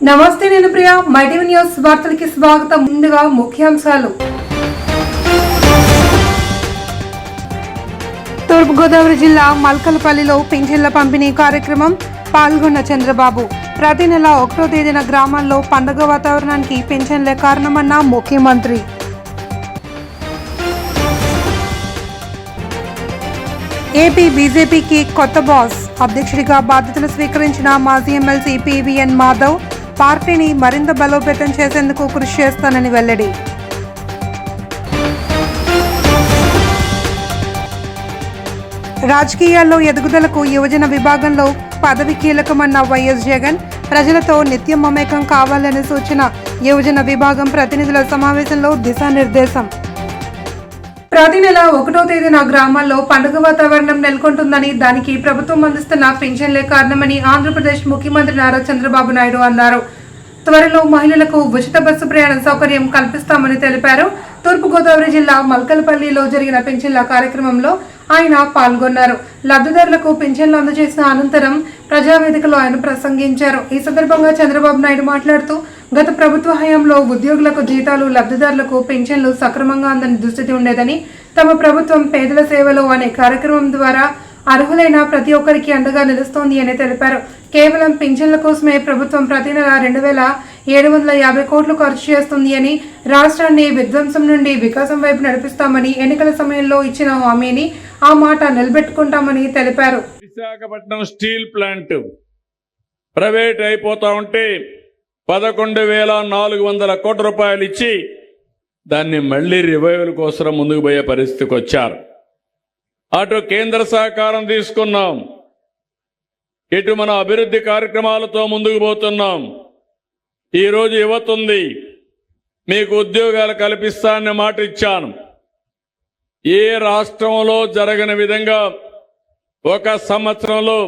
నమస్తే, నేను Priya. MyTV news వార్తలకి స్వాగతం. ముందుగా ముఖ్యాంశాలు. తూర్పుగోదావరి జిల్లా మల్కలపల్లిలో పింఛన్ల పంపిణీ కార్యక్రమం పాల్గొన్న చంద్రబాబు. ప్రతి నెల 1వ తేదీన గ్రామాల్లో పండుగ వాతావరణానికి పింఛన్లే కారణమన్న ముఖ్యమంత్రి. ఏపీ బీజేపీకి కొత్త బాస్. అధ్యక్షుడిగా బాధ్యతలు స్వీకరించిన మాజీ ఎమ్మెల్సీ పివిఎన్ మాధవ్ పార్టీని మరింత బలోపేతం చేసేందుకు కృషి చేస్తానని వెల్లడి. రాజకీయాల్లో ఎదుగుదలకు యువజన విభాగంలో పదవి కీలకమన్న వైఎస్ జగన్. ప్రజలతో నిత్యం మమేకం కావాలని సూచన. యువజన విభాగం ప్రతినిధుల సమావేశంలో దిశానిర్దేశం. ప్రతి నెల 1వ తేదీన గ్రామాల్లో పండుగ వాతావరణం నెలకొంటుందని, దానికి ప్రభుత్వం అందిస్తున్న పింఛన్లే కారణమని ఆంధ్రప్రదేశ్ ముఖ్యమంత్రి నారా చంద్రబాబు నాయుడు అన్నారు. త్వరలో మహిళలకు ఉచిత బస్సు ప్రయాణ సౌకర్యం కల్పిస్తామని తెలిపారు. తూర్పుగోదావరి జిల్లా మల్కలపల్లిలో జరిగిన పింఛన్ల కార్యక్రమంలో ఆయన పాల్గొన్నారు. లబ్ధిదారులకు పింఛన్లు అందజేసిన అనంతరం ప్రజావేదికలో ఆయన ప్రసంగించారు. ఈ సందర్భంగా చంద్రబాబు నాయుడు మాట్లాడుతూ, గత ప్రభుత్వ హయాంలో ఉద్యోగులకు జీతాలు, లబ్ధిదారులకు పింఛన్లు సక్రమంగా అందని దుస్థితి ఉండేదని, తమ ప్రభుత్వం పేదల సేవలో అనే కార్యక్రమం ద్వారా అర్హులైన ప్రతి ఒక్కరికి అండగా నిలుస్తోంది అని తెలిపారు. కేవలం పింఛన్ల కోసమే ప్రభుత్వం ప్రతి నెల 2,750 కోట్లు ఖర్చు చేస్తుంది అని, రాష్ట్రాన్ని విధ్వంసం నుండి వికాసం వైపు నడిపిస్తామని, ఎన్నికల సమయంలో ఇచ్చిన హామీని ఆ మాట నిలబెట్టుకుంటామని తెలిపారు. విశాఖపట్నం స్టీల్ ప్లాంట్ ప్రైవేట్ అయిపోతా ఉంటే 11,400 కోట్ల రూపాయలు ఇచ్చి దాన్ని మళ్లీ రివైవల్ కోసం ముందుకు పోయే పరిస్థితికి వచ్చారు. అటు కేంద్ర సహకారం తీసుకున్నాం, ఇటు మన అభివృద్ధి కార్యక్రమాలతో ముందుకు పోతున్నాం. ఈరోజు యువత ఉంది, మీకు ఉద్యోగాలు కల్పిస్తానని మాట ఇచ్చాను. ఏ రాష్ట్రంలో జరగని విధంగా ఒక సంవత్సరంలో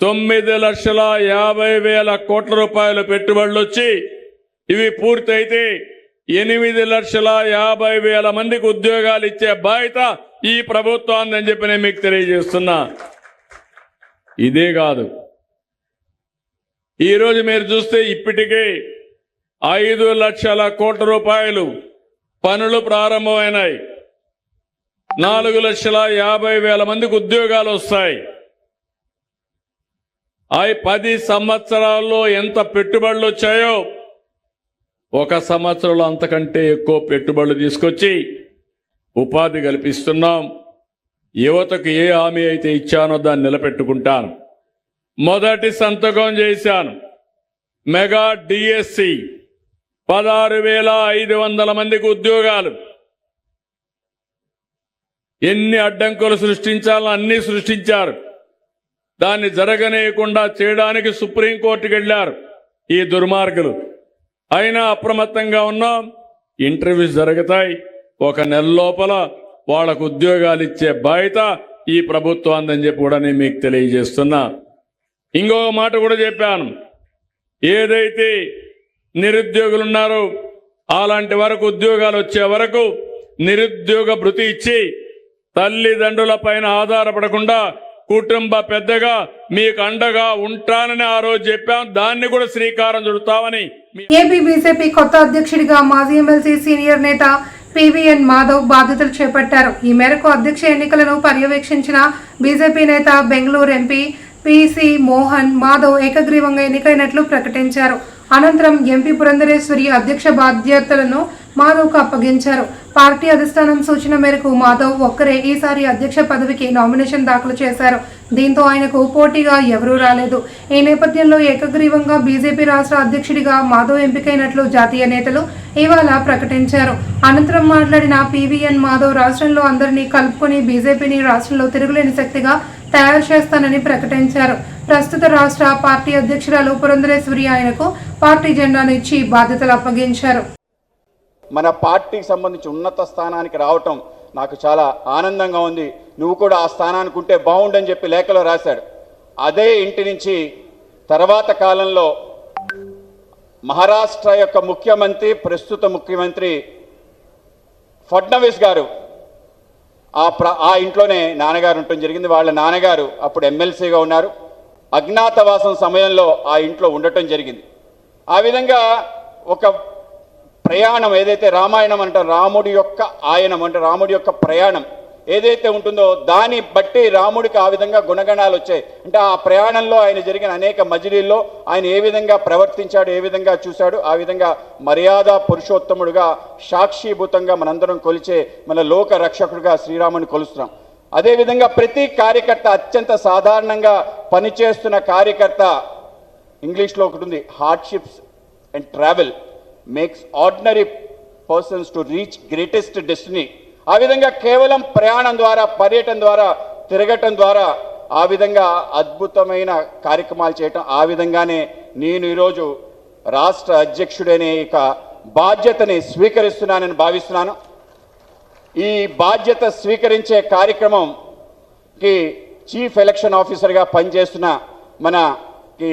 9,50,000 కోట్ల రూపాయల పెట్టుబడులు వచ్చి ఇవి పూర్తయితే 8,50,000 మందికి ఉద్యోగాలు ఇచ్చే బాధ్యత ఈ ప్రభుత్వాన్ని అని చెప్పి నేను మీకు తెలియజేస్తున్నా. ఇదే కాదు, ఈరోజు మీరు చూస్తే ఇప్పటికే 5,00,000 కోట్ల రూపాయలు పనులు ప్రారంభమైనాయి. 4,50,000 మందికి ఉద్యోగాలు వస్తాయి. 10 సంవత్సరాల్లో ఎంత పెట్టుబడులు వచ్చాయో ఒక సంవత్సరంలో అంతకంటే ఎక్కువ పెట్టుబడులు తీసుకొచ్చి ఉపాధి కల్పిస్తున్నాం. యువతకు ఏ హామీ అయితే ఇచ్చానో దాన్ని నిలబెట్టుకుంటాను. మొదటి సంతకం చేశాను. మెగా డిఎస్సి 16,500 మందికి ఉద్యోగాలు. ఎన్ని అడ్డంకులు సృష్టించాలో అన్ని సృష్టించారు. దాన్ని జరగనీయకుండా చేయడానికి సుప్రీంకోర్టుకు వెళ్లారు ఈ దుర్మార్గులు. అయినా అప్రమత్తంగా ఉన్నాం. ఇంటర్వ్యూస్ జరుగుతాయి. 1 నెల లోపల వాళ్లకు ఉద్యోగాలు ఇచ్చే బాధ్యత ఈ ప్రభుత్వం అని చెప్పి కూడా నేను మీకు తెలియజేస్తున్నా. ఇంకొక మాట కూడా చెప్పాను. ఏదైతే నిరుద్యోగులు ఉన్నారో అలాంటి వరకు ఉద్యోగాలు వచ్చే వరకు నిరుద్యోగ భృతి ఇచ్చి తల్లిదండ్రుల పైన ఆధారపడకుండా కుటుంబ పెద్దగా మీకు అండగా ఉంటానని ఆ రోజు చెప్పాం. దాన్ని కూడా శ్రీకారం చుడతామని. ఏపీ బీజేపీ కొత్త అధ్యక్షుడిగా మాజీ ఎమ్మెల్సీ సీనియర్ నేత పివిఎన్ మాధవ్ బాధ్యతలు చేపట్టారు. ఈ మేరకు అధ్యక్ష ఎన్నికలను పర్యవేక్షించిన బీజేపీ నేత బెంగళూరు ఎంపీ పిసి మోహన్ మాధవ్ ఏకగ్రీవంగా ఎన్నికైనట్లు ప్రకటించారు. అనంతరం ఎంపీ పురంధరేశ్వరి అధ్యక్ష బాధ్యతలను మాధవ్కు అప్పగించారు. పార్టీ అధిష్టానం సూచన మేరకు మాధవ్ ఒక్కరే ఈసారి అధ్యక్ష పదవికి నామినేషన్ దాఖలు చేశారు. దీంతో ఆయనకు పోటీగా ఎవరూ రాలేదు. ఈ నేపథ్యంలో ఏకగ్రీవంగా బీజేపీ రాష్ట్ర అధ్యక్షుడిగా మాధవ్ ఎంపికైనట్లు జాతీయ నేతలు ఇవాళ ప్రకటించారు. అనంతరం మాట్లాడిన పివిఎన్ మాధవ్ రాష్ట్రంలో అందరినీ కలుపుకొని బీజేపీని రాష్ట్రంలో తిరుగులేని శక్తిగా తయారు చేస్తానని ప్రకటించారు. ప్రస్తుత రాష్ట్ర పార్టీ అధ్యక్షురాలు పురంధరేశ్వరి ఆయనకు పార్టీ జెండాను ఇచ్చి బాధ్యతలు అప్పగించారు. మన పార్టీకి సంబంధించి ఉన్నత స్థానానికి రావటం నాకు చాలా ఆనందంగా ఉంది. నువ్వు కూడా ఆ స్థానానికి ఉంటే బాగుండని చెప్పి లేఖలో రాశాడు. అదే ఇంటి నుంచి తర్వాత కాలంలో మహారాష్ట్ర యొక్క ముఖ్యమంత్రి, ప్రస్తుత ముఖ్యమంత్రి ఫడ్నవీస్ గారు ఆ ఇంట్లోనే నాన్నగారు ఉండటం జరిగింది. వాళ్ళ నాన్నగారు అప్పుడు ఎమ్మెల్సీగా ఉన్నారు. అజ్ఞాతవాసం సమయంలో ఆ ఇంట్లో ఉండటం జరిగింది. ఆ విధంగా ఒక ప్రయాణం ఏదైతే రామాయణం అంటారు, రాముడి యొక్క ఆయనం అంటే రాముడి యొక్క ప్రయాణం ఏదైతే ఉంటుందో దాన్ని బట్టి రాముడికి ఆ విధంగా గుణగణాలు వచ్చాయి. అంటే ఆ ప్రయాణంలో ఆయన జరిగిన అనేక మజిలీల్లో ఆయన ఏ విధంగా ప్రవర్తించాడు, ఏ విధంగా చూశాడు, ఆ విధంగా మర్యాద పురుషోత్తముడుగా సాక్షిభూతంగా మనందరం కొలిచే మన లోక రక్షకుడిగా శ్రీరాముని కొలుస్తున్నాం. అదేవిధంగా ప్రతి కార్యకర్త అత్యంత సాధారణంగా పనిచేస్తున్న కార్యకర్త, ఇంగ్లీష్లో ఒకటి ఉంది, hardships and travel makes ordinary persons to reach greatest destiny. ఆ విధంగా కేవలం ప్రయాణం ద్వారా, పర్యటన ద్వారా, తిరగటం ద్వారా ఆ విధంగా అద్భుతమైన కార్యక్రమాలు చేయటం, ఆ విధంగానే నేను ఈరోజు రాష్ట్ర అధ్యక్షుడనే ఇక బాధ్యతని స్వీకరిస్తున్నానని భావిస్తున్నాను. ఈ బాధ్యత స్వీకరించే కార్యక్రమంకి చీఫ్ ఎలక్షన్ ఆఫీసర్గా పనిచేస్తున్న మనకి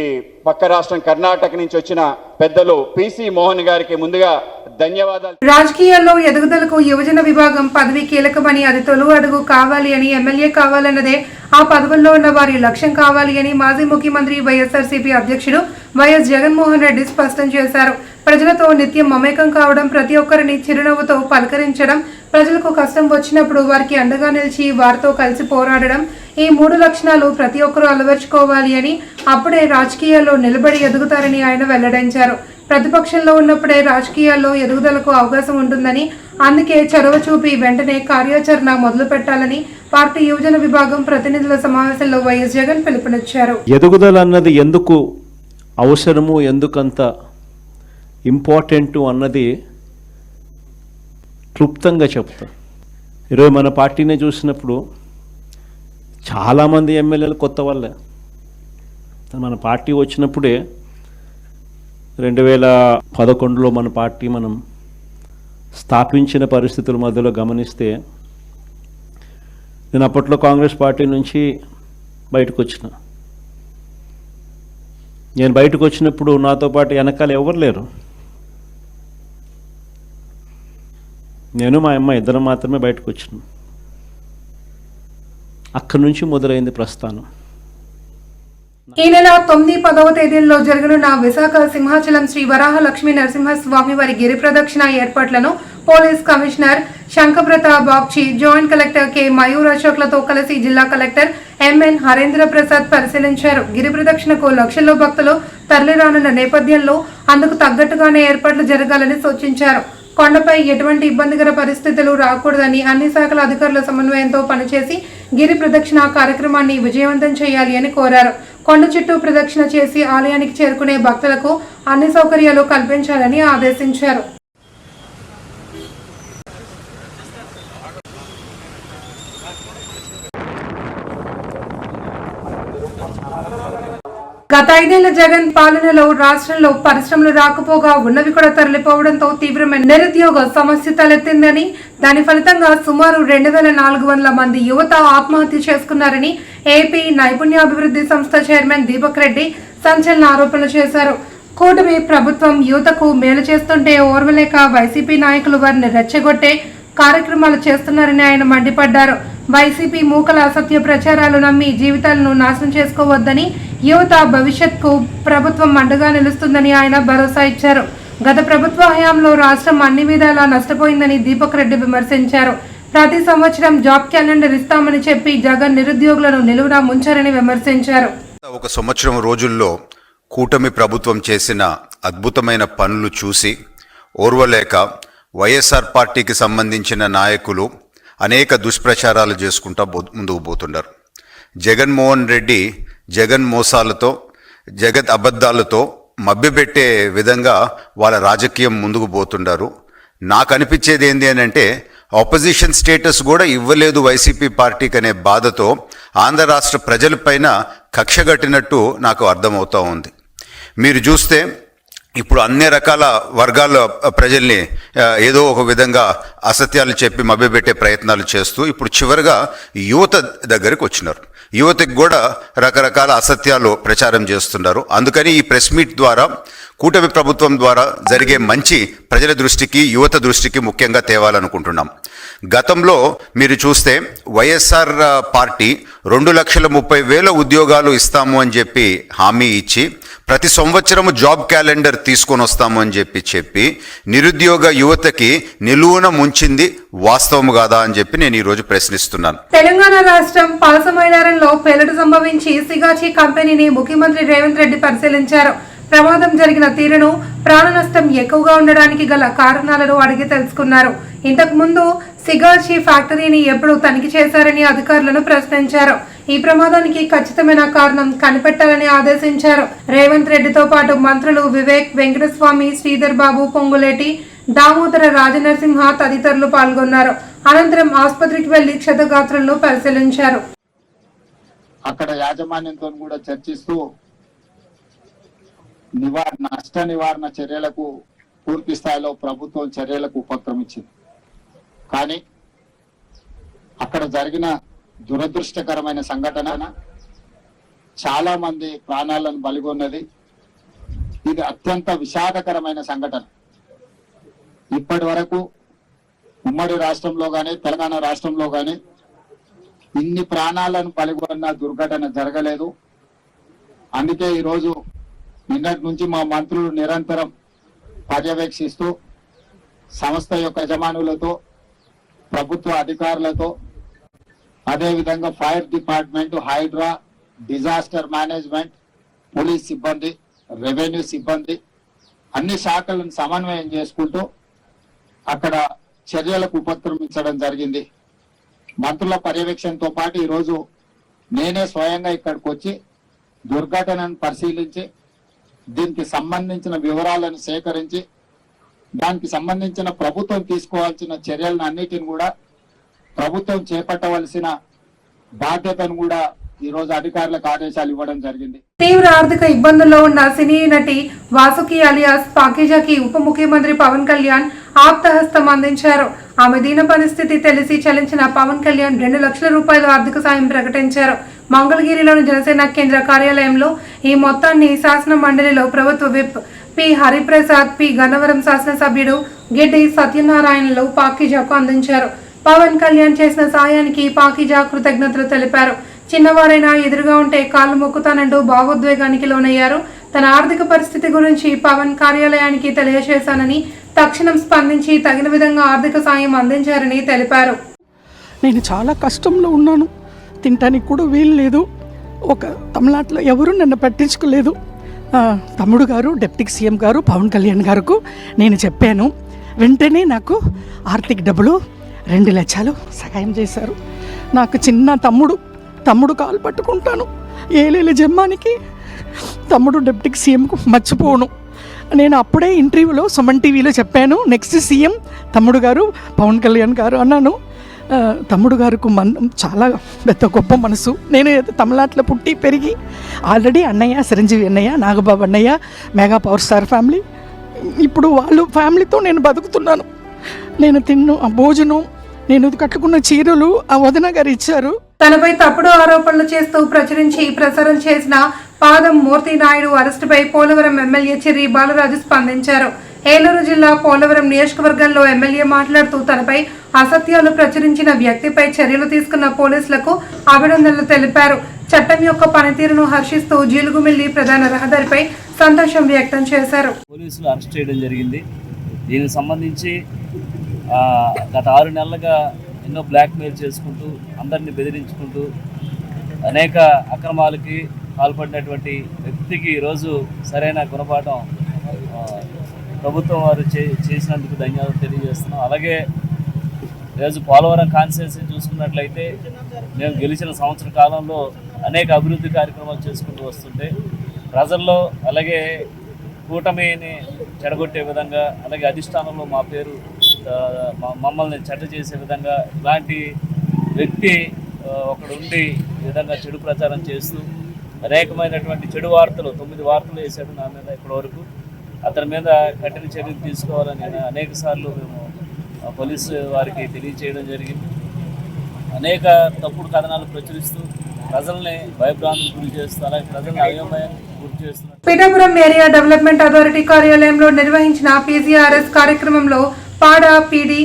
పక్క రాష్ట్రం కర్ణాటక నుంచి వచ్చిన పెద్దలు పిసి మోహన్ గారికి ముందుగా ధన్యవాదాలు. రాజకీయాల్లో ఎదుగుదలకు యువజన విభాగం పదవి కీలకమని, అది తొలి అడుగు కావాలి అని, ఎమ్మెల్యే కావాలన్నదే ఆ పదవుల్లో ఉన్న వారి లక్ష్యం కావాలి అని మాజీ ముఖ్యమంత్రి వైఎస్ఆర్సీపీ అధ్యక్షుడు వైఎస్ జగన్మోహన్ రెడ్డి స్పష్టం చేశారు. ప్రజలతో నిత్యం మమేకం కావడం, ప్రతి ఒక్కరిని చిరునవ్వుతో పలకరించడం, ప్రజలకు కష్టం వచ్చినప్పుడు వారికి అండగా నిలిచి వారితో కలిసి పోరాడడం, ఈ 3 లక్షణాలు ప్రతి ఒక్కరూ అలవర్చుకోవాలి అని, అప్పుడే రాజకీయాల్లో నిలబడి ఎదుగుతారని ఆయన వెల్లడించారు. ప్రతిపక్షంలో ఉన్నప్పుడే రాజకీయాల్లో ఎదుగుదలకు అవకాశం ఉంటుందని, అందుకే చొరవ చూపి వెంటనే కార్యాచరణ మొదలు పెట్టాలని పార్టీ యువజన విభాగం ప్రతినిధుల సమావేశంలో వైఎస్ జగన్ పిలుపునిచ్చారు. ఎదుగుదల అన్నది ఎందుకు అవసరము, ఎందుకంత ఇంపార్టెంటు అన్నది క్లుప్తంగా చెప్తాం. ఈరోజు మన పార్టీని చూసినప్పుడు చాలామంది ఎమ్మెల్యేలు కొత్త వాళ్ళే. మన పార్టీ వచ్చినప్పుడే 2011లో మన పార్టీ మనం స్థాపించిన పరిస్థితుల మధ్యలో గమనిస్తే, నేను అప్పట్లో కాంగ్రెస్ పార్టీ నుంచి బయటకు వచ్చిన. నేను బయటకు వచ్చినప్పుడు నాతో పాటు వెనకాల ఎవరు లేరు. నేను మా అమ్మ ఇద్దరం మాత్రమే బయటకు వచ్చినాం. అక్కడి నుంచి మొదలైంది ప్రస్థానం. ఈ నెల 9, 10వ తేదీల్లో జరగనున్న విశాఖ సింహాచలం శ్రీ వరాహ లక్ష్మీ నరసింహస్వామి వారి గిరి ప్రదక్షిణ ఏర్పాట్లను police commissioner Shankhabrata Bagchi, joint collector K Mayur అశోక్లతో కలిసి జిల్లా కలెక్టర్ ఎంఎన్ హరేంద్ర ప్రసాద్ పరిశీలించారు. గిరి ప్రదక్షిణకు లక్షల్లో భక్తులు తరలిరానున్న నేపథ్యంలో అందుకు తగ్గట్టుగానే ఏర్పాట్లు జరగాలని సూచించారు. కొండపై ఎటువంటి ఇబ్బందికర పరిస్థితులు రాకూడదని అన్ని శాఖల అధికారుల సమన్వయంతో పనిచేసి గిరి ప్రదక్షిణ కార్యక్రమాన్ని విజయవంతం చేయాలి అని కోరారు. కొండ చుట్టూ ప్రదక్షిణ చేసి ఆలయానికి చేరుకునే భక్తులకు అన్ని సౌకర్యాలు కల్పించాలని ఆదేశించారు. గత 5 ఏళ్ల జగన్ పాలనలో రాష్ట్రంలో పరిశ్రమలు రాకపోగా ఉన్నవి కూడా తరలిపోవడంతో తీవ్రమైన నిరుద్యోగ సమస్య తలెత్తిందని, దాని ఫలితంగా సుమారు 2400 మంది యువత ఆత్మహత్య చేసుకున్నారని ఏపీ నైపుణ్యాభివృద్ధి సంస్థ చైర్మన్ దీపక్ రెడ్డి సంచలన ఆరోపణలు చేశారు. కూటమి ప్రభుత్వం యువతకు మేలు చేస్తుంటే ఓర్వలేక వైసీపీ నాయకులు వారిని రెచ్చగొట్టే కార్యక్రమాలు చేస్తున్నారని ఆయన మండిపడ్డారు. వైసీపీ మూకల అసత్య ప్రచారాలు నమ్మి జీవితాలను నాశనం చేసుకోవద్దని, యువత భవిష్యత్కు ప్రభుత్వం అండగా నిలుస్తుందని ఆయన భరోసా ఇచ్చారు. గత ప్రభుత్వ హయాంలో రాష్ట్రం అన్ని విధాలా నష్టపోయిందని దీపక్ రెడ్డి విమర్శించారు. ప్రతి సంవత్సరం జాబ్ క్యాలెండర్ ఇస్తామని చెప్పి జగన్ నిరుద్యోగులను నిలువునా ముంచారని విమర్శించారు. ఒక సంవత్సరం రోజుల్లో కూటమి ప్రభుత్వం చేసిన అద్భుతమైన పనులు చూసి ఓర్వలేక వైఎస్ఆర్ పార్టీకి సంబంధించిన నాయకులు అనేక దుష్ప్రచారాలు చేసుకుంటా ముందుకు పోతున్నారు. జగన్మోహన్ రెడ్డి జగన్ మోసాలతో, జగత్ అబద్ధాలతో మభ్యపెట్టే విధంగా వాళ్ళ రాజకీయం ముందుకు పోతున్నారు. నాకు అనిపించేది ఏంటి అని అంటే, ఆపోజిషన్ స్టేటస్ కూడా ఇవ్వలేదు వైసీపీ పార్టీకి అనే బాధతో ఆంధ్ర రాష్ట్ర ప్రజలపైన కక్షగట్టినట్టు నాకు అర్థమవుతూ ఉంది. మీరు చూస్తే ఇప్పుడు అన్ని రకాల వర్గాల ప్రజల్ని ఏదో ఒక విధంగా అసత్యాలు చెప్పి మభ్యపెట్టే ప్రయత్నాలు చేస్తూ ఇప్పుడు చివరిగా యువత దగ్గరికి వచ్చినారు. యువతకి కూడా రకరకాల అసత్యాలు ప్రచారం చేస్తున్నారు. అందుకని ఈ ప్రెస్ మీట్ ద్వారా కూటమి ప్రభుత్వం ద్వారా జరిగే మంచి ప్రజల దృష్టికి, యువత దృష్టికి ముఖ్యంగా తేవాలనుకుంటున్నాం. గతంలో మీరు చూస్తే వైఎస్ఆర్ పార్టీ 2,30,000 ఉద్యోగాలు ఇస్తాము అని చెప్పి హామీ ఇచ్చి ప్రతి సంవత్సరము జాబ్ క్యాలెండర్ తీసుకొని వస్తాము అని చెప్పి నిరుద్యోగ యువతకి నిలువున ముంచింది వాస్తవం కాదా అని చెప్పి నేను ఈరోజు ప్రశ్నిస్తున్నాను. తెలంగాణ రాష్ట్రం పాలసమైలారంలో పేలుడు సంభవించి సిగాచి కంపెనీని ముఖ్యమంత్రి రేవంత్ రెడ్డి పరిశీలించారు. ప్రమాదం జరిగిన తీరును, ప్రాణ నష్టం ఎక్కువగా ఉండడానికి గల కారణాలను అడిగి తెలుసుకున్నారు. ఇంతకు ముందు సిగాచి ఫ్యాక్టరీని ఎప్పుడు తనిఖీ చేశారని అధికారులను ప్రశ్నించారు. ఈ ప్రమాదానికి ఖచ్చితమైన కారణం కనిపెట్టాలని ఆదేశించారు. రేవంత్ రెడ్డితో పాటు మంత్రులు వివేక్, వెంకటస్వామి, శ్రీధర్ బాబు, పొంగులేటి, దామోదర రాజనరసింహ తదితరులు పాల్గొన్నారు. అనంతరం ఆసుపత్రికి వెళ్లి క్షతగాత్రులను పరిశీలించారు. అక్కడ యాజమాన్యంతో కూడా చర్చిస్తూ నష్ట నివారణ చర్యలకు పూర్తి స్థాయిలో ప్రభుత్వం చర్యలకు ఉపక్రమించింది. కానీ అక్కడ జరిగిన దురదృష్టకరమైన సంఘటన చాలా మంది ప్రాణాలను బలిగొన్నది. ఇది అత్యంత విషాదకరమైన సంఘటన. ఇప్పటి వరకు ఉమ్మడి రాష్ట్రంలో కానీ తెలంగాణ రాష్ట్రంలో కానీ ఇన్ని ప్రాణాలను బలిగొన్న దుర్ఘటన జరగలేదు. అందుకే ఈరోజు నిన్నటి నుంచి మా మంత్రులు నిరంతరం పర్యవేక్షిస్తూ సంస్థ యొక్క యజమానులతో, ప్రభుత్వ అధికారులతో, అదేవిధంగా fire department, Hydraa, disaster management, police సిబ్బంది, రెవెన్యూ సిబ్బంది అన్ని శాఖలను సమన్వయం చేసుకుంటూ అక్కడ చర్యలకు ఉపక్రమించడం జరిగింది. మంత్రుల పర్యవేక్షణతో పాటు ఈరోజు నేనే స్వయంగా ఇక్కడికి వచ్చి దుర్ఘటనను పరిశీలించి దీనికి సంబంధించిన వివరాలను సేకరించి దానికి సంబంధించిన ప్రభుత్వం తీసుకోవాల్సిన చర్యలను అన్నిటిని కూడా ప్రభుత్వం చేపట్టవలసిన బాధ్యతను కూడా ఈ రోజు అధికారులకు ఆదేశాలు ఇవ్వడం జరిగింది. తీవ్ర ఆర్థిక ఇబ్బందుల్లో ఉన్న సినీ నటి వాసుకి అలియాస్ పాకిజాకి ఉప ముఖ్యమంత్రి పవన్ కళ్యాణ్ ఆప్తహస్తం అందించారు. ఆమె దీన పరిస్థితి తెలిసి చలించిన పవన్ కళ్యాణ్ 2 లక్షల రూపాయల ఆర్థిక సాయం ప్రకటించారు. మంగళగిరిలోని జనసేన కేంద్ర కార్యాలయంలో ఈ మొత్తాన్ని శాసన మండలిలో ప్రభుత్వ whip P Hariprasad, P Gannavaram శాసనసభ్యుడు గిడ్డి సత్యనారాయణలు పాకిజాకు అందించారు. పవన్ కళ్యాణ్ చేసిన సాయానికి పాకిజా కృతజ్ఞతలు తెలిపారు. చిన్నవారైనా ఎదురుగా ఉంటే కాళ్ళు మొక్కుతానంటూ భావోద్వేగానికి లోనయ్యారు. తన ఆర్థిక పరిస్థితి గురించి పవన్ కార్యాలయానికి తెలియజేశానని, తక్షణం స్పందించి తగిన విధంగా ఆర్థిక సాయం అందించారని తెలిపారు. నేను చాలా కష్టంలో ఉన్నాను, తినటానికి కూడా వీలు లేదు. ఒక తమిళనాడులో ఎవరు నన్ను పట్టించుకోలేదు. తమ్ముడు గారు, డిప్యూటీ సీఎం గారు, పవన్ కళ్యాణ్ గారికి నేను చెప్పాను. వెంటనే నాకు ఆర్థిక డబ్బులు 2 లక్షలు సహాయం చేశారు. నాకు చిన్న తమ్ముడు కాలు పట్టుకుంటాను. ఏలేల జమ్మానికి తమ్ముడు డిప్యూటీ సీఎంకు మర్చిపోను. నేను అప్పుడే ఇంటర్వ్యూలో సుమన్ టీవీలో చెప్పాను, నెక్స్ట్ సీఎం తమ్ముడు గారు పవన్ కళ్యాణ్ గారు అన్నాను. తమ్ముడు గారికి చాలా పెద్ద గొప్ప మనసు. నేను తమిళనాడులో పుట్టి పెరిగి ఆల్రెడీ అన్నయ్య, చిరంజీవి అన్నయ్య, నాగబాబు అన్నయ్య, మెగా పవర్ స్టార్ ఫ్యామిలీ, ఇప్పుడు వాళ్ళు ఫ్యామిలీతో నేను బతుకుతున్నాను. నేను ఆ భోజనం, నేను కట్టుకున్న చీరలు ఆ వదిన గారు ఇచ్చారు. తనపై తప్పుడు ఆరోపణలు చేస్తూ ప్రచారం చేసిన పాదం మూర్తి నాయుడు అరెస్టుపై పోలవరం ఎమ్మెల్యే చెర్రి బాలరాజు స్పందించారు. ఏలూరు జిల్లా పోలవరం నియోజకవర్గంలో ఎమ్మెల్యే మాట్లాడుతూ తనపై అసత్యాలు ప్రచురించిన వ్యక్తిపై చర్యలు తీసుకున్న పోలీసులకు అభినందనలు తెలిపారు. చట్టం యొక్క పనితీరును హర్షిస్తూ జీలుగుమిల్లి ప్రధాన రహదారిపై సంతోషం వ్యక్తం చేశారు. పోలీసులు అరెస్ట్ చేయడం జరిగింది. దీనికి సంబంధించి గత 6 నెలలుగా ఎన్నో బ్లాక్మెయిల్ చేసుకుంటూ, అందరినీ బెదిరించుకుంటూ, అనేక అక్రమాలకి పాల్పడినటువంటి వ్యక్తికి ఈరోజు సరైన గుణపాఠం ప్రభుత్వం వారు చేసినందుకు ధన్యవాదాలు తెలియజేస్తున్నాం. అలాగే ఈరోజు పోలవరం కాన్స్టిట్యున్సీ చూసుకున్నట్లయితే మేము గెలిచిన సంవత్సర కాలంలో అనేక అభివృద్ధి కార్యక్రమాలు చేసుకుంటూ వస్తుంటే ప్రజల్లో, అలాగే కూటమిని చెడగొట్టే విధంగా, అలాగే అధిష్టానంలో మా పేరు మమ్మల్ని చెడ్డ చేసే విధంగా ఇలాంటి వ్యక్తి ఒకడు ఉండి ఈ విధంగా చెడు ప్రచారం చేస్తూ అనేకమైనటువంటి చెడు వార్తలు 9 వార్తలు వేశాడు నా మీద. ఇప్పటివరకు అతని మీద కఠిన చర్యలు తీసుకోవాలని నేను అనేక సార్లు మేము పోలీసు వారికి తెలియచేయడం జరిగింది. అనేక తప్పుడు కథనాలు ప్రచురిస్తూ ప్రజల్ని భయభ్రాంతులకు గురి చేస్తూ, అలాగే ప్రజల్ని అయోమయానికి గురి చేస్తున్నారు. పిఠాపురం ఏరియా డెవలప్మెంట్ అథారిటీ కార్యాలయంలో నిర్వహించిన PGRS కార్యక్రమంలో పాడా పీడీ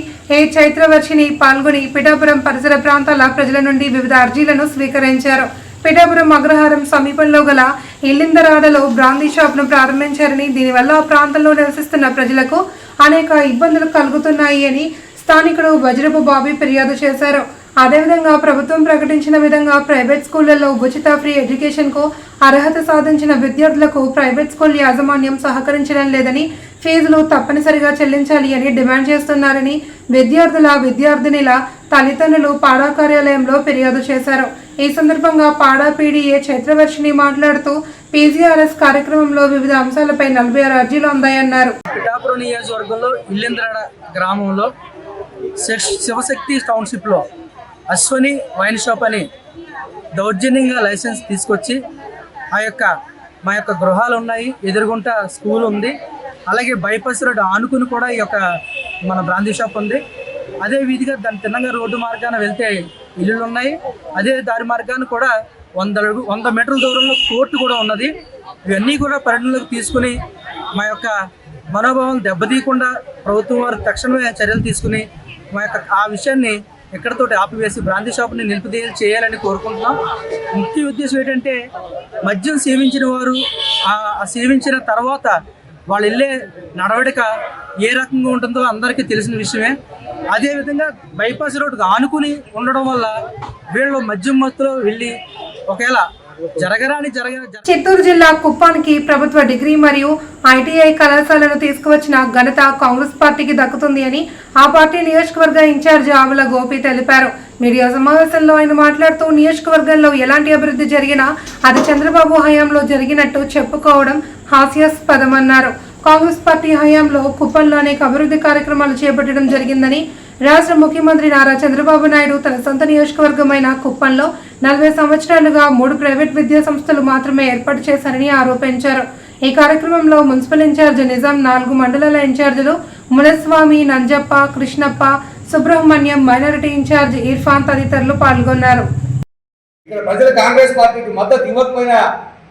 చైత్రవర్షిని పాల్గొని పిఠాపురం పరిసర ప్రాంతాల ప్రజల నుండి వివిధ అర్జీలను స్వీకరించారు. పిఠాపురం అగ్రహారం సమీపంలో గల ఇల్లిందరాడలో బ్రాందీ షాప్ను ప్రారంభించారని, దీనివల్ల ఆ ప్రాంతంలో నివసిస్తున్న ప్రజలకు అనేక ఇబ్బందులు కలుగుతున్నాయి అని స్థానికుడు వజ్రపు బాబీ ఫిర్యాదు చేశారు. అదేవిధంగా ప్రభుత్వం ప్రకటించిన విధంగా ప్రైవేట్ స్కూళ్లలో ఉచిత ఫ్రీ ఎడ్యుకేషన్కు అర్హత సాధించిన విద్యార్థులకు ప్రైవేట్ స్కూల్ యాజమాన్యం సహకరించడం లేదని, ఫీజులు తప్పనిసరిగా చెల్లించాలి అని డిమాండ్ చేస్తున్నారని విద్యార్థినిల తల్లిదండ్రులు పాడా కార్యాలయంలో ఫిర్యాదు చేశారు. ఈ సందర్భంగా పాడా పీడీఏ చైత్రవర్షిని మాట్లాడుతూ పీజీఆర్ఎస్ కార్యక్రమంలో వివిధ అంశాలపై 46 అర్జీలు అందాయన్నారు. పిఠాపురం నియోజకవర్గంలో ఇల్లింద్రాడ గ్రామంలో శివశక్తి టౌన్షిప్లో అశ్వని వైన్ షాప్ అని దౌర్జన్యంగా లైసెన్స్ తీసుకొచ్చి మా యొక్క గృహాలు ఉన్నాయి, ఎదురుగుంట స్కూల్ ఉంది, అలాగే బైపాస్ రోడ్ ఆనుకుని కూడా ఈ యొక్క మన బ్రాందీ షాప్ ఉంది. అదే వీధిగా దాని తిన్నగా రోడ్డు మార్గాన వెళ్తే ఇల్లులు ఉన్నాయి. అదే దారి మార్గాన్ని కూడా 100 మీటర్ల దూరంలో కోర్టు కూడా ఉన్నది. ఇవన్నీ కూడా పరిగణలోకి తీసుకుని మా యొక్క మనోభావం దెబ్బతీయకుండా ప్రభుత్వం వారు తక్షణమే చర్యలు తీసుకుని మా యొక్క ఆ విషయాన్ని ఎక్కడితోటి ఆపివేసి బ్రాందీ షాప్ని చేయాలని కోరుకుంటున్నాం. ముఖ్య ఉద్దేశం ఏంటంటే మద్యం సేవించిన వారు ఆ సేవించిన తర్వాత వాళ్ళు వెళ్ళే నడవడిక ఏ రకంగా ఉంటుందో అందరికీ తెలిసిన విషయమే. అదేవిధంగా బైపాస్ రోడ్డుకు ఆనుకుని ఉండడం వల్ల వీళ్ళు మద్యం మత్తులో వెళ్ళి ఒకవేళ చిత్తూరు జిల్లా కుప్పానికి ప్రభుత్వ డిగ్రీ మరియు ఐటీఐ కళాశాలను తీసుకువచ్చిన ఘనత కాంగ్రెస్ పార్టీకి దక్కుతుంది అని ఆ పార్టీ నియోజకవర్గ ఇన్ఛార్జి ఆవుల గోపి తెలిపారు. మీడియా సమావేశంలో ఆయన మాట్లాడుతూ నియోజకవర్గంలో ఎలాంటి అభివృద్ధి జరిగినా అది చంద్రబాబు హయాంలో జరిగినట్టు చెప్పుకోవడం హాస్యాస్పదమన్నారు. కాంగ్రెస్ పార్టీ హయాంలో కుప్పంలో అనేక అభివృద్ధి కార్యక్రమాలు చేపట్టడం జరిగిందని, రాష్ట్ర ముఖ్యమంత్రి నారా చంద్రబాబు నాయుడు తన సొంత నియోజకవర్గమైన కుప్పంలో 40 సంవత్సరాలుగా 3 ప్రైవేట్ విద్యా సంస్థలు మాత్రమే ఏర్పాటు చేశారని ఆరోపించారు. ఈ కార్యక్రమంలో మున్సిపల్ ఇన్ఛార్జి నిజాం, 4 మండలాల ఇన్ఛార్జీలు మునస్వామి, నంజప్ప, కృష్ణప్ప, సుబ్రహ్మణ్యం, మైనారిటీ ఇన్ఛార్జి ఇర్ఫాన్ తదితరులు పాల్గొన్నారు. ఇక్కడ ప్రజలు కాంగ్రెస్ పార్టీకి మద్దతు ఇవ్వకపోయినా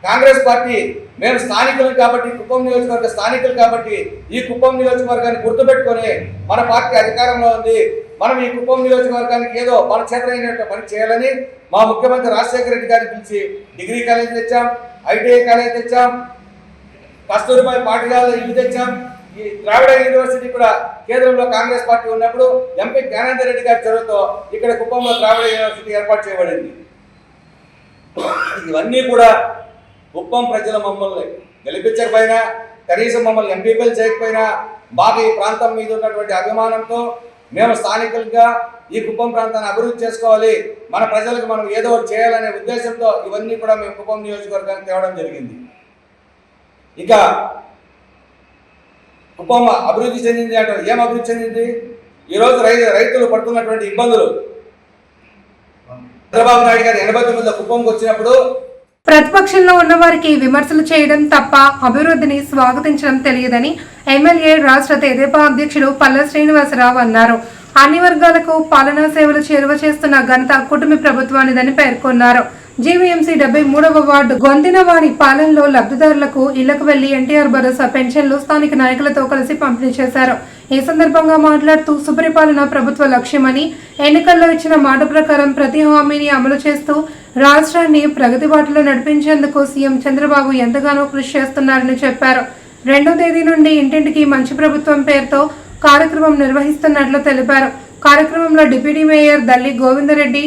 కాంగ్రెస్ పార్టీ మేము స్థానికులు కాబట్టి, కుప్పం నియోజకవర్గ స్థానికులు కాబట్టి ఈ కుప్పం నియోజకవర్గాన్ని గుర్తుపెట్టుకొని మన పార్టీ అధికారంలో ఉంది, మనం ఈ కుప్పం నియోజకవర్గానికి ఏదో మన చేతనైనట్టు పని చేయాలని మా ముఖ్యమంత్రి రాజశేఖర రెడ్డి గారిని పిలిచి డిగ్రీ కాలేజ్ తెచ్చాం, ఐటీఐ కాలేజ్ తెచ్చాం, కస్తూరిబాయి పాఠశాల ఇవి తెచ్చాం. ఈ ద్రావిడ యూనివర్సిటీ కూడా కేంద్రంలో కాంగ్రెస్ పార్టీ ఉన్నప్పుడు ఎంపీ జ్ఞానేందర్ రెడ్డి గారి చొరవతో ఇక్కడ కుప్పంలో ద్రావిడ యూనివర్సిటీ ఏర్పాటు చేయబడింది. ఇవన్నీ కూడా కుప్పం ప్రజల మమ్మల్ని గెలిపించకపోయినా, కనీసం మమ్మల్ని ఎంపీపీలు చేయకపోయినా మాకు ఈ ప్రాంతం మీద ఉన్నటువంటి అభిమానంతో మేము స్థానికులుగా ఈ కుప్పం ప్రాంతాన్ని అభివృద్ధి చేసుకోవాలి, మన ప్రజలకు మనం ఏదో చేయాలనే ఉద్దేశంతో ఇవన్నీ కూడా మేము కుప్పం నియోజకవర్గానికి తేవడం జరిగింది. ఇక కుప్పం అభివృద్ధి చెందింది అంటే ఏం అభివృద్ధి చెందింది? ఈరోజు రైతులు పడుతున్నటువంటి ఇబ్బందులు చంద్రబాబు నాయుడు గారు 89లో కుప్పంకి వచ్చినప్పుడు ప్రతిపక్షంలో ఉన్న వారికి విమర్శలు చేయడం తప్ప అభివృద్ధిని స్వాగతించడం తెలియదని ఎమ్మెల్యే రాష్ట్ర తెదేపా అధ్యక్షుడు పల్ల శ్రీనివాసరావు అన్నారు. అన్ని వర్గాలకు పాలనా సేవలు చేరువ చేస్తున్న ఘనత కుటుంబ ప్రభుత్వానిదని పేర్కొన్నారు. జీవీఎంసీ 73వ వార్డు గొంతినవాణి పాలనలో లబ్ధిదారులకు ఇళ్లకు వెళ్లి ఎన్టీఆర్ భరోసా పెన్షన్లు స్థానిక నాయకులతో కలిసి పంపిణీ చేశారు. ఈ సందర్భంగా మాట్లాడుతూ సుపరిపాలన ప్రభుత్వ లక్ష్యమని, ఎన్నికల్లో ఇచ్చిన మాట ప్రకారం ప్రతి హామీని అమలు చేస్తూ రాష్ట్రాన్ని ప్రగతి బాటలో నడిపించేందుకు సీఎం చంద్రబాబు ఎంతగానో కృషి చేస్తున్నారని చెప్పారు. 2వ తేదీ నుండి ఇంటింటికి మంచి ప్రభుత్వం పేరుతో కార్యక్రమం నిర్వహిస్తున్నట్లు తెలిపారు. కార్యక్రమంలో deputy mayor Dalli Govinda Reddy,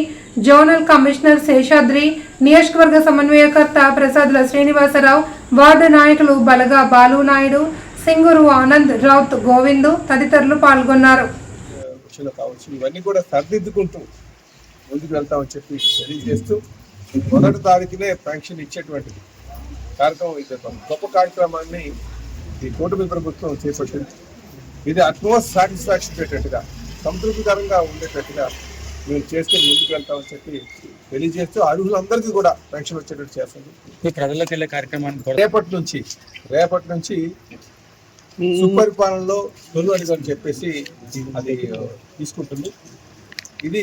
zonal commissioner Seshadri, నియోజకవర్గ సమన్వయకర్త ప్రసాదుల శ్రీనివాసరావు, వార్డు నాయకులు బలగా బాలు నాయుడు, సింగూరు ఆనంద్, రౌత్ గోవిందు తదితరులు పాల్గొన్నారు. ఇవన్నీ కూడా సరిదిద్దుకుంటూ ముందుకు వెళ్తామని చెప్పి తెలియజేస్తూ 1వ తారీఖునే పెన్షన్ ఇచ్చేటువంటిది కార్యక్రమం, ఇది గొప్ప కార్యక్రమాన్ని ఈ కూటమి ప్రభుత్వం చేపట్టింది. ఇది అట్మోస్ట్ సాటిస్ఫాక్షన్ పెట్టేట్టుగా, సంతృప్తికరంగా ఉండేటట్టుగా మేము చేసుకుని ముందుకు వెళ్తామని చెప్పి తెలియజేస్తూ అర్హులందరికీ కూడా పెన్షన్ వచ్చేటట్టు చేస్తుంది. ప్రజలకు వెళ్ళే కార్యక్రమాన్ని రేపటి నుంచి సుపరిపాలనలో తొలి అడుగు అని చెప్పేసి అది తీసుకుంటుంది. ఇది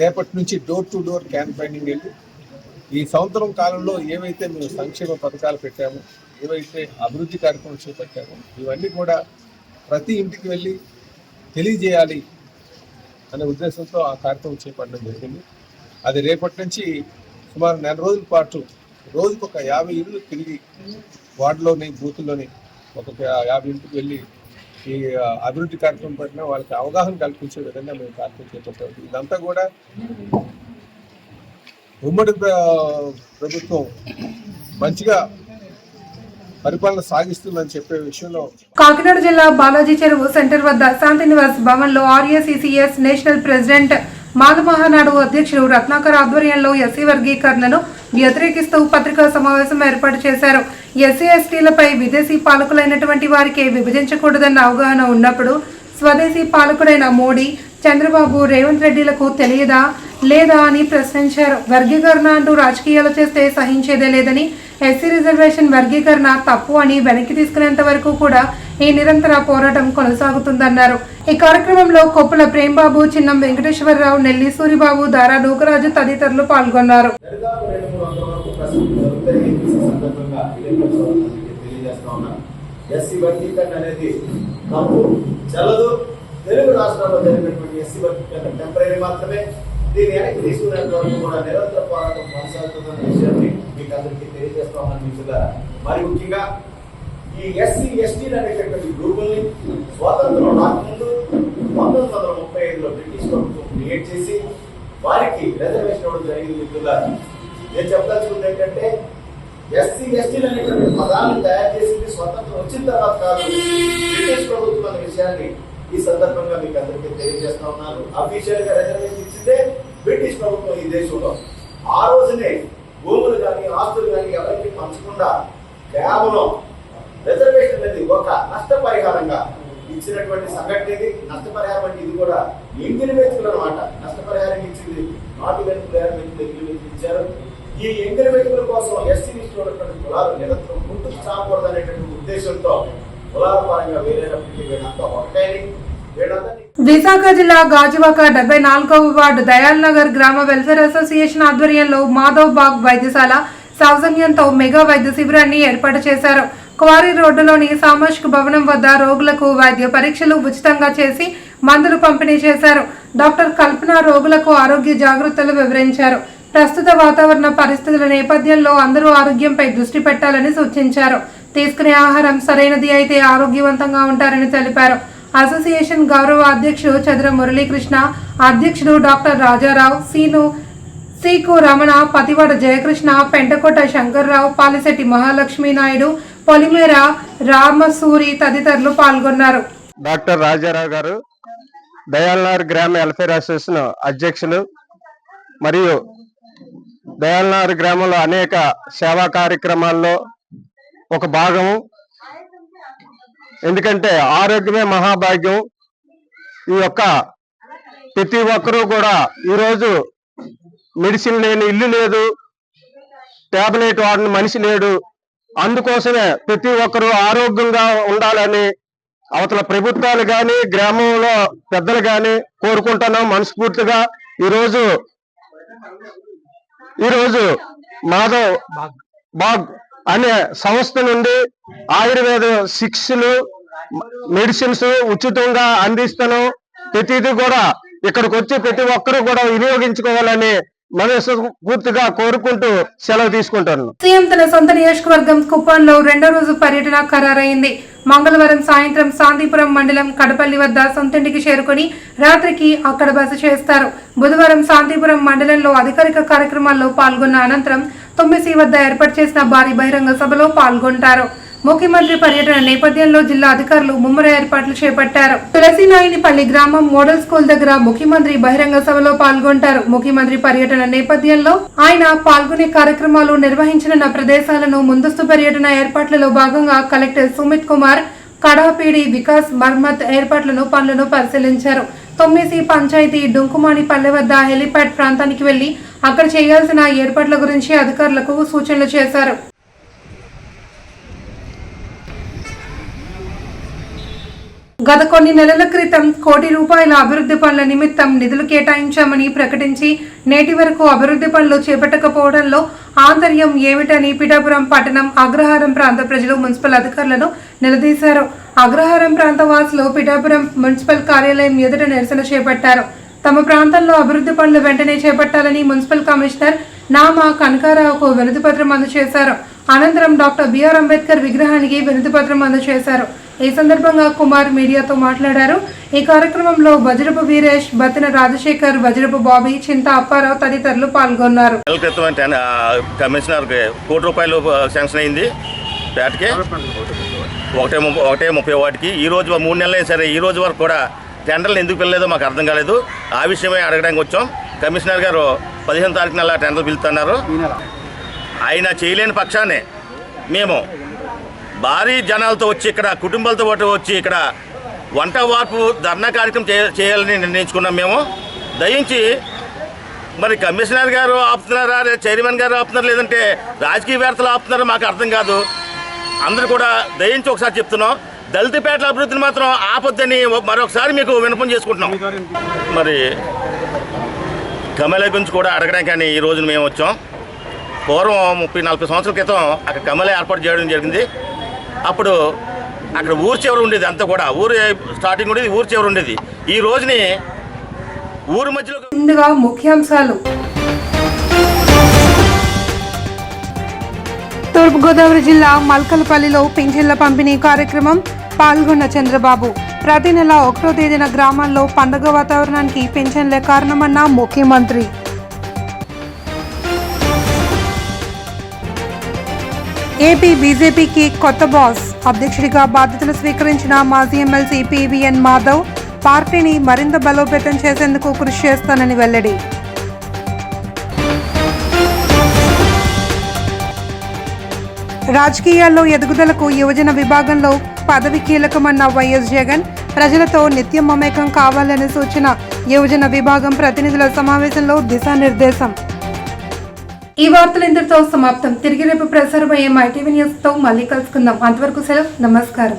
రేపటి నుంచి డోర్ టు డోర్ క్యాంపెయినింగ్ వెళ్ళి ఈ సంవత్సరం కాలంలో ఏవైతే మేము సంక్షేమ పథకాలు పెట్టామో, ఏవైతే అభివృద్ధి కార్యక్రమం చేపట్టామో ఇవన్నీ కూడా ప్రతి ఇంటికి వెళ్ళి తెలియజేయాలి అనే ఉద్దేశంతో ఆ కార్యక్రమం చేపట్టడం జరిగింది. అది రేపటి నుంచి సుమారు 4 రోజుల పాటు రోజుకు ఒక 50 ఇళ్ళు తిరిగి వార్డులోని బూతుల్లోని ఒక్కొక్క 50 ఇంటికి వెళ్ళి ఈ అభివృద్ధి కార్యక్రమం పట్ల వాళ్ళకి అవగాహన కల్పించే విధంగా మేము కార్యక్రమం చేపట్టాం. ఇదంతా కూడా ఉమ్మడి ప్రభుత్వం మంచిగా పరిపాలన సాగిస్తుందని చెప్పే విషయంలో కాకినాడ జిల్లా బాలాజీ చెరువు సెంటర్ వద్ద శాంతినివాస్ భవన్ లో ఆర్ఎస్ఈసీఎస్ నేషనల్ ప్రెసిడెంట్ మాధవమహానాడు అధ్యక్షుడు రత్నాకర్ ఆధ్వర్యంలో ఎస్సీ వర్గీకరణను వ్యతిరేకిస్తూ పత్రికా సమావేశం ఏర్పాటు చేశారు. ఎస్సీ ఎస్టీలపై విదేశీ పాలకులైనటువంటి వారికి విభజించకూడదన్న అవగాహన ఉన్నప్పుడు స్వదేశీ పాలకుడైన మోడీ, చంద్రబాబు, రేవంత్ రెడ్డిలకు తెలియదా లేదా అని ప్రశ్నించారు. వర్గీకరణ అంటూ రాజకీయాలు చేస్తే సహించేదే లేదని, ఎస్సీ రిజర్వేషన్ వర్గీకరణ తప్పు అని వెనక్కి తీసుకునేంత వరకు కూడా ఈ నిరంతర పోరాటం కొనసాగుతుందన్నారు. ఈ కార్యక్రమంలో కొప్పుల ప్రేమబాబు, చిన్నం వెంకటేశ్వరరావు, నెల్లి సూరిబాబు, దారా నూకరాజు తదితరులు పాల్గొన్నారు. తెలుగు రాష్ట్రాల్లో జరిగినటువంటి ఎస్సీ వర్గీకరణ టెంపరీ మాత్రమే. దీన్ని వెనక్కి తీసుకునేంత వరకు కూడా నిరంతర పోరాటం కొనసాగుతుందన్న విషయాన్ని మీకు అందరికీ తెలియజేస్తామని మిత్రులారా, మరి ముఖ్యంగా ఈ ఎస్సీ ఎస్టీలు అనేటటువంటి గ్రూపుల్ని స్వాతంత్రం రాకముందు 1935లో బ్రిటిష్ ప్రభుత్వం క్రియేట్ చేసి వారికి రిజర్వేషన్ ఇవ్వడం జరిగింది. మిత్రులారా, నేను చెప్పదలుచుకుంది ఏంటంటే ఎస్సీ ఎస్టీలు అనేటువంటి పదాలను తయారు చేసింది స్వతంత్రం వచ్చిన తర్వాత కాదు, బ్రిటిష్ ప్రభుత్వం అనే విషయాన్ని ఈ సందర్భంగా మీకు అందరికీ తెలియజేస్తా ఉన్నాను. అఫీషియల్ గా రిజర్వేషన్ ఇచ్చిందే బ్రిటిష్ ప్రభుత్వం ఈ దేశంలో. ఆ రోజునే భూములు కానీ ఆస్తులు కానీ ఎవరికి పంచకుండా కేవలం రిజర్వేషన్ అనేది ఒక నష్టపరిహారంగా ఇచ్చినటువంటి సంఘటన ఇది. నష్టపరిహారం అంటే ఇది కూడా ఎంగిలి వెతుకులు అనమాట. నష్టపరిహారం ఇచ్చింది నాటు వెతుకులు ఇచ్చారు. ఈ ఎంగిలి వెతుకుల కోసం ఎస్సీ లిస్టులో ఉన్నటువంటి కులాలు నిరంతరం ముందుకు సాగకూడదు అనేటువంటి ఉద్దేశంతో కులాల పరంగా వేరేటప్పటికీ వీళ్ళంతా ఒకటైన విశాఖ జిల్లా గాజువాక 74వ వార్డు దయాల్ నగర్ గ్రామ వెల్ఫేర్ అసోసియేషన్ ఆధ్వర్యంలో మాధవ్ బాగ్ వైద్యశాల సౌజన్యంతో మెగా వైద్య శిబిరాన్ని ఏర్పాటు చేశారు. క్వారీ రోడ్డులోని సామాజిక భవనం వద్ద రోగులకు వైద్య పరీక్షలు ఉచితంగా చేసి మందులు పంపిణీ చేశారు. డాక్టర్ కల్పన రోగులకు ఆరోగ్య జాగ్రత్తలు వివరించారు. ప్రస్తుత వాతావరణ పరిస్థితుల నేపథ్యంలో అందరూ ఆరోగ్యంపై దృష్టి పెట్టాలని సూచించారు. తీసుకునే ఆహారం సరైనది అయితే ఆరోగ్యవంతంగా ఉంటారని తెలిపారు. అసోసియేషన్ గౌరవ అధ్యక్షుడు చంద్ర మురళీకృష్ణ, అధ్యక్షుడు డాక్టర్ రాజారావు, సీకు రమణ, పతివాడ జయకృష్ణ, పెంటకోట శంకర్రావు, పాలిశెట్టి మహాలక్ష్మీ నాయుడు, పొలిమేర రామసూరి తదితరులు పాల్గొన్నారు. డాక్టర్ రాజారావు గారు దయాల్నగర్ గ్రామ వెల్ఫేర్ అసోసియేషన్ అధ్యక్షులు మరియు దయాల్నగర్ గ్రామంలో అనేక సేవా కార్యక్రమాల్లో ఒక భాగము. ఎందుకంటే ఆరోగ్యమే మహాభాగ్యం. ఈ యొక్క ప్రతి ఒక్కరూ కూడా ఈరోజు మెడిసిన్ లేని ఇల్లు లేదు, టాబ్లెట్ వాడిన మనిషి లేడు. అందుకోసమే ప్రతి ఒక్కరూ ఆరోగ్యంగా ఉండాలని అవతల ప్రభుత్వాలు కానీ గ్రామంలో పెద్దలు కానీ కోరుకుంటున్నాం మనస్ఫూర్తిగా. ఈరోజు మాధవ్ బాగ్ అనే సంస్థ నుండి ఆయుర్వేద శిక్షలు మెడిసిన్స్ ఉచితంగా అందిస్తున్నాం. ప్రతిదీ కూడా ఇక్కడికి వచ్చి ప్రతి ఒక్కరూ కూడా వినియోగించుకోవాలని మనస్ఫూర్తిగా కోరుకుంటూ సెలవు తీసుకుంటాను. సీఎం తన సొంత నియోజకవర్గం కుప్పంలో 2వ రోజు పర్యటన ఖరారైంది. మంగళవారం సాయంత్రం శాంతిపురం మండలం కడపల్లి వద్ద సొంతింటికి చేరుకుని రాత్రికి అక్కడ బస చేస్తారు. బుధవారం శాంతిపురం మండలంలో అధికారిక కార్యక్రమాల్లో పాల్గొన్న అనంతరం తొమ్మిసి వద్ద ఏర్పాటు చేసిన భారీ బహిరంగ సభలో పాల్గొంటారు. ముఖ్యమంత్రి పర్యటన నేపథ్యంలో జిల్లా అధికారులు ముమ్మర ఏర్పాట్లు చేపట్టారు. తులసినాయనిపల్లి గ్రామం మోడల్ స్కూల్ దగ్గర ముఖ్యమంత్రి బహిరంగ సభలో పాల్గొంటారు. ముఖ్యమంత్రి పర్యటన నేపథ్యంలో ఆయన పాల్గొనే కార్యక్రమాలు నిర్వహించనున్న ప్రదేశాలను ముందస్తు పర్యటన ఏర్పాట్లలో భాగంగా కలెక్టర్ సుమిత్ కుమార్ కడాపీడి వికాస్ మర్మత్ పనులను పరిశీలించారు. తొమ్మిసి పంచాయతీ డుంకుమాని పల్లె వద్ద హెలిప్యాడ్ ప్రాంతానికి వెళ్లి అక్కడ చేయాల్సిన ఏర్పాట్ల గురించి అధికారులకు సూచనలు చేశారు. గత కొన్ని నెలల క్రితం ₹1 కోటి అభివృద్ధి పనుల నిమిత్తం నిధులు కేటాయించామని ప్రకటించి నేటి వరకు అభివృద్ధి పనులు చేపట్టకపోవడంలో ఆంతర్యం ఏమిటని పిఠాపురం పట్టణం అగ్రహారం ప్రాంత ప్రజలు మున్సిపల్ అధికారులను నిలదీశారు. అగ్రహారం ప్రాంత వాసులు పిఠాపురం మున్సిపల్ కార్యాలయం ఎదుట నిరసన చేపట్టారు. తమ ప్రాంతంలో అభివృద్ధి పనులు వెంటనే చేపట్టాలని మున్సిపల్ కమిషనర్ నామా కనకారావుకు వినతిపత్రం అందజేశారు. అనంతరం డాక్టర్ బిఆర్ అంబేద్కర్ విగ్రహానికి వినతిపత్రం అందజేశారు. ఈ సందర్భంగా కుమార్ మీడియాతో మాట్లాడారు. ఈ కార్యక్రమంలో వజ్రపు వీరేష్, బతిన రాజశేఖర్, వజ్రపు బాబీ, చింత అప్పారావు తదితరులు పాల్గొన్నారు. కమిషనర్ ₹1 శాంక్షన్ అయింది పేటకి 1:30 వాటికి. ఈ రోజు 3 నెలలే సరే ఈ రోజు వరకు కూడా టెండర్లు ఎందుకు పిల్లలేదో మాకు అర్థం కాలేదు. ఆ విషయమే అడగడానికి వచ్చాం. కమిషనర్ గారు 15వ తారీఖున టెండర్ పిలుస్తున్నారు. ఆయన చేయలేని పక్షాన్ని మేము భారీ జనాలతో వచ్చి ఇక్కడ కుటుంబాలతో పాటు వచ్చి ఇక్కడ వంట వార్పు ధర్నా కార్యక్రమం చేయాలని నిర్ణయించుకున్నాం. మేము దయించి మరి కమిషనర్ గారు ఆపుతున్నారా, చైర్మన్ గారు ఆపుతున్నారు, లేదంటే రాజకీయవేత్తలు ఆపుతున్నారో మాకు అర్థం కాదు. అందరూ కూడా దయించి ఒకసారి చెప్తున్నాం, దళితపేటల అభివృద్ధిని మాత్రం ఆపొద్దని మరొకసారి మీకు విన్నపం చేసుకుంటున్నాం. మరి కమలే గురించి కూడా అడగడానికి కానీ ఈ రోజున మేము వచ్చాం. పూర్వం 30-40 సంవత్సరాల క్రితం అక్కడ కమలే ఏర్పాటు చేయడం జరిగింది. అప్పుడు అక్కడ ఊరు చివరి ఉండేది, అంతా కూడా ఊరు స్టార్టింగ్ ఉండేది, ఊరు చివరి ఉండేది. ఈ రోజుని ఊరు మధ్యలో. ముందుగా ముఖ్యాంశాలు. తూర్పుగోదావరి జిల్లా మల్కలపల్లిలో పింఛన్ల పంపిణీ కార్యక్రమం పాల్గొన్న చంద్రబాబు. ప్రతి నెల 1వ తేదీన గ్రామాల్లో పండుగ వాతావరణానికి పింఛన్లే కారణమన్న ముఖ్యమంత్రి. ఏపీ బీజేపీకి కొత్త బాస్. అధ్యక్షుడిగా బాధ్యతలు స్వీకరించిన మాజీ ఎమ్మెల్సీ పివిఎన్ మాధవ్ పార్టీని మరింత బలోపేతం చేసేందుకు కృషి చేస్తానని వెల్లడి. రాజకీయాల్లో ఎదుగుదలకు యువజన విభాగంలో పదవి కీలకమన్న వైఎస్ జగన్. ప్రజలతో నిత్యం మమేకం కావాలనే సూచన. యువజన విభాగం ప్రతినిధుల సమావేశంలో దిశానిర్దేశం. ఈ వార్తలు ఇంతటితో సమాప్తం. తిరిగి రేపు ప్రసారమయ్యే మైటీవీ న్యూస్ తో మళ్ళీ కలుసుకుందాం. అంతవరకు సెలవు. నమస్కారం.